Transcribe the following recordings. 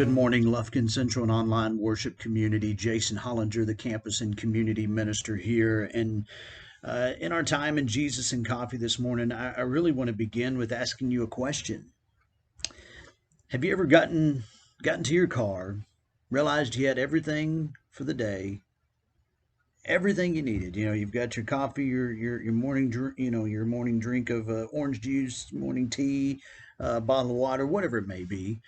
Good morning, Lufkin Central and Online Worship Community. Jason Hollinger, the campus and community minister here. And in our time in Jesus and Coffee this morning, I really want to begin with asking you a question. Have you ever gotten to your car, realized you had everything for the day, everything you needed? You've got your coffee, your morning drink, your morning drink of orange juice, morning tea, bottle of water, whatever it may be.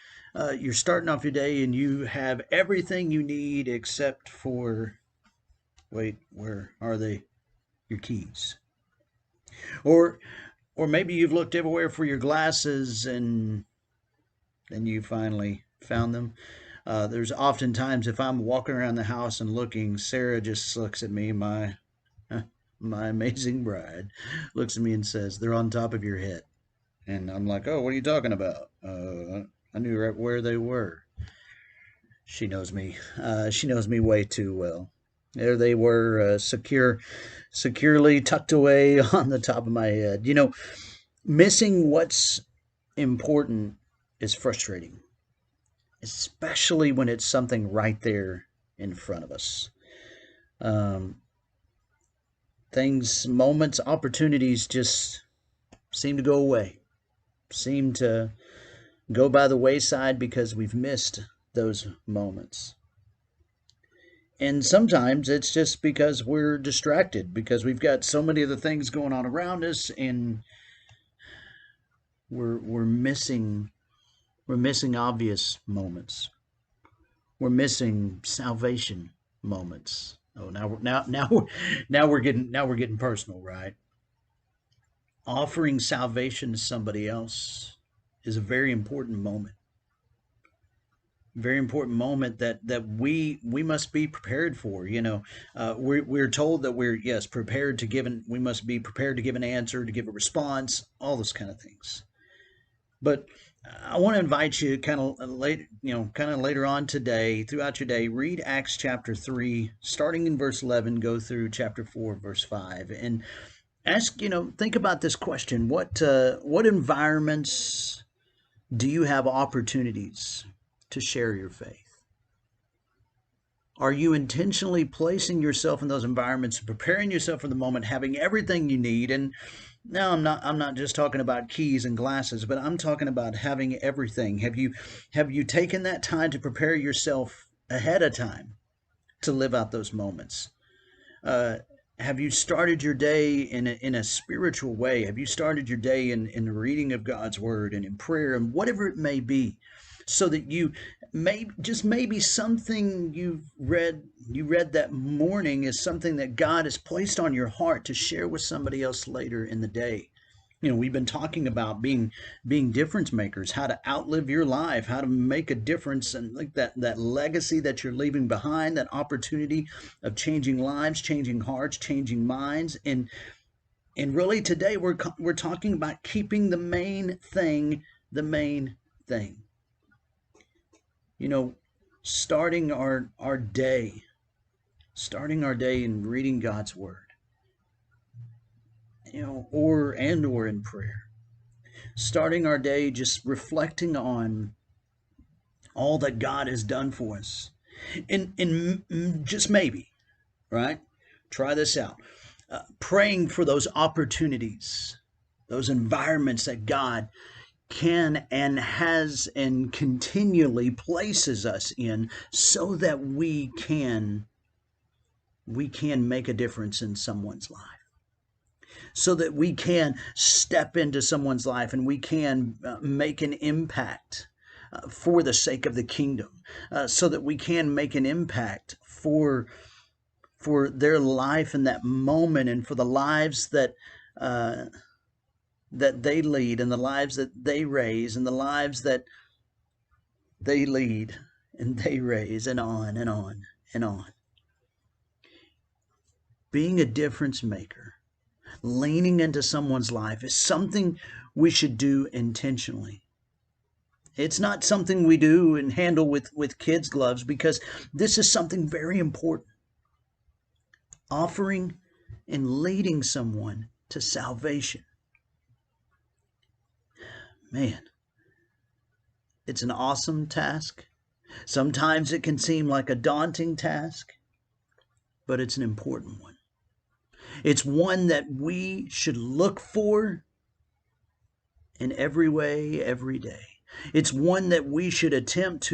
You're starting off your day and you have everything you need except for, wait, where are they? Your keys. Or or maybe you've looked everywhere for your glasses and then you finally found them. There's oftentimes if I'm walking around the house and looking, Sarah just looks at me, my amazing bride, looks at me and says, "They're on top of your head." And I'm like, "Oh, what are you talking about?" I knew right where they were. She knows me. She knows me way too well. There they were, securely tucked away on the top of my head. Missing what's important is frustrating, especially when it's something right there in front of us. Um, Moments, opportunities just seem to go away, seem to go by the wayside because we've missed those moments. And sometimes it's just because we're distracted, because we've got so many other things going on around us, and we're missing obvious moments. We're missing salvation moments. Oh, now we're getting personal, right? Offering salvation to somebody else is a very important moment that we must be prepared for. We're told that we're, yes, prepared to give, and we must be prepared to give an answer, to give a response, all those kind of things. But I want to invite you kind of later on today, throughout your day, read Acts chapter 3, starting in verse 11, go through chapter 4, verse 5, and think about this question. What environments do you have opportunities to share your faith? Are you intentionally placing yourself in those environments, preparing yourself for the moment, having everything you need? And now I'm not just talking about keys and glasses, but I'm talking about having everything. Have you taken that time to prepare yourself ahead of time to live out those moments? Uh, have you started your day in a spiritual way? Have you started your day in the reading of God's word and in prayer and whatever it may be, so that maybe something you read that morning is something that God has placed on your heart to share with somebody else later in the day. We've been talking about being difference makers, how to outlive your life, how to make a difference, and like that legacy that you're leaving behind, that opportunity of changing lives, changing hearts, changing minds. And really today we're talking about keeping the main thing the main thing. You know, starting our day, in reading God's word, or in prayer, starting our day just reflecting on all that God has done for us. And just maybe, right? Try this out. Praying for those opportunities, those environments that God can and has and continually places us in, so that we can make a difference in someone's life, so that we can step into someone's life and we can make an impact for the sake of the kingdom, so that we can make an impact for their life in that moment, and for the lives uh, that they lead, and the lives that they raise, and the lives that they lead and they raise, and on and on and on. Being a difference maker, leaning into someone's life, is something we should do intentionally. It's not something we do and handle with kids' gloves, because this is something very important. Offering and leading someone to salvation. Man, it's an awesome task. Sometimes it can seem like a daunting task, but it's an important one. It's one that we should look for in every way, every day. It's one that we should attempt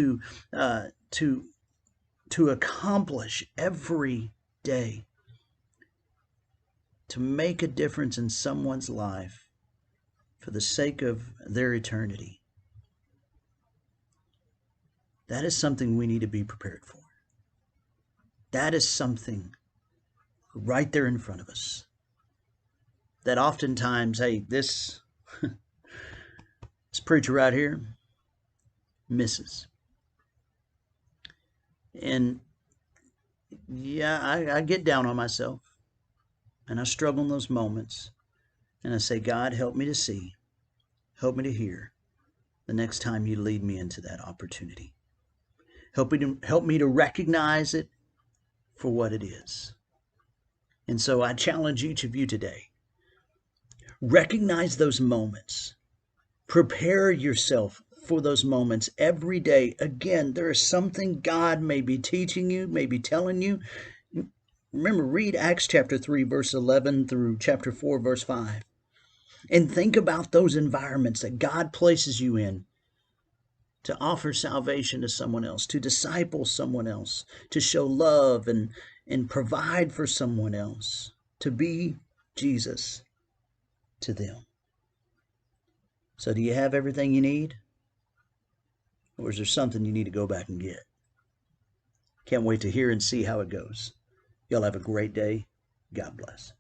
uh, to to accomplish every day, to make a difference in someone's life for the sake of their eternity. That is something we need to be prepared for. That is something right there in front of us that oftentimes, hey, this preacher right here misses. And yeah, I get down on myself and I struggle in those moments. And I say, God, help me to see, help me to hear the next time you lead me into that opportunity. Help me to recognize it for what it is. And so I challenge each of you today. Recognize those moments. Prepare yourself for those moments every day. Again, there is something God may be teaching you, may be telling you. Remember, read Acts chapter 3, verse 11 through chapter 4, verse 5. And think about those environments that God places you in to offer salvation to someone else, to disciple someone else, to show love and provide for someone else, to be Jesus to them. So do you have everything you need? Or is there something you need to go back and get? Can't wait to hear and see how it goes. Y'all have a great day. God bless.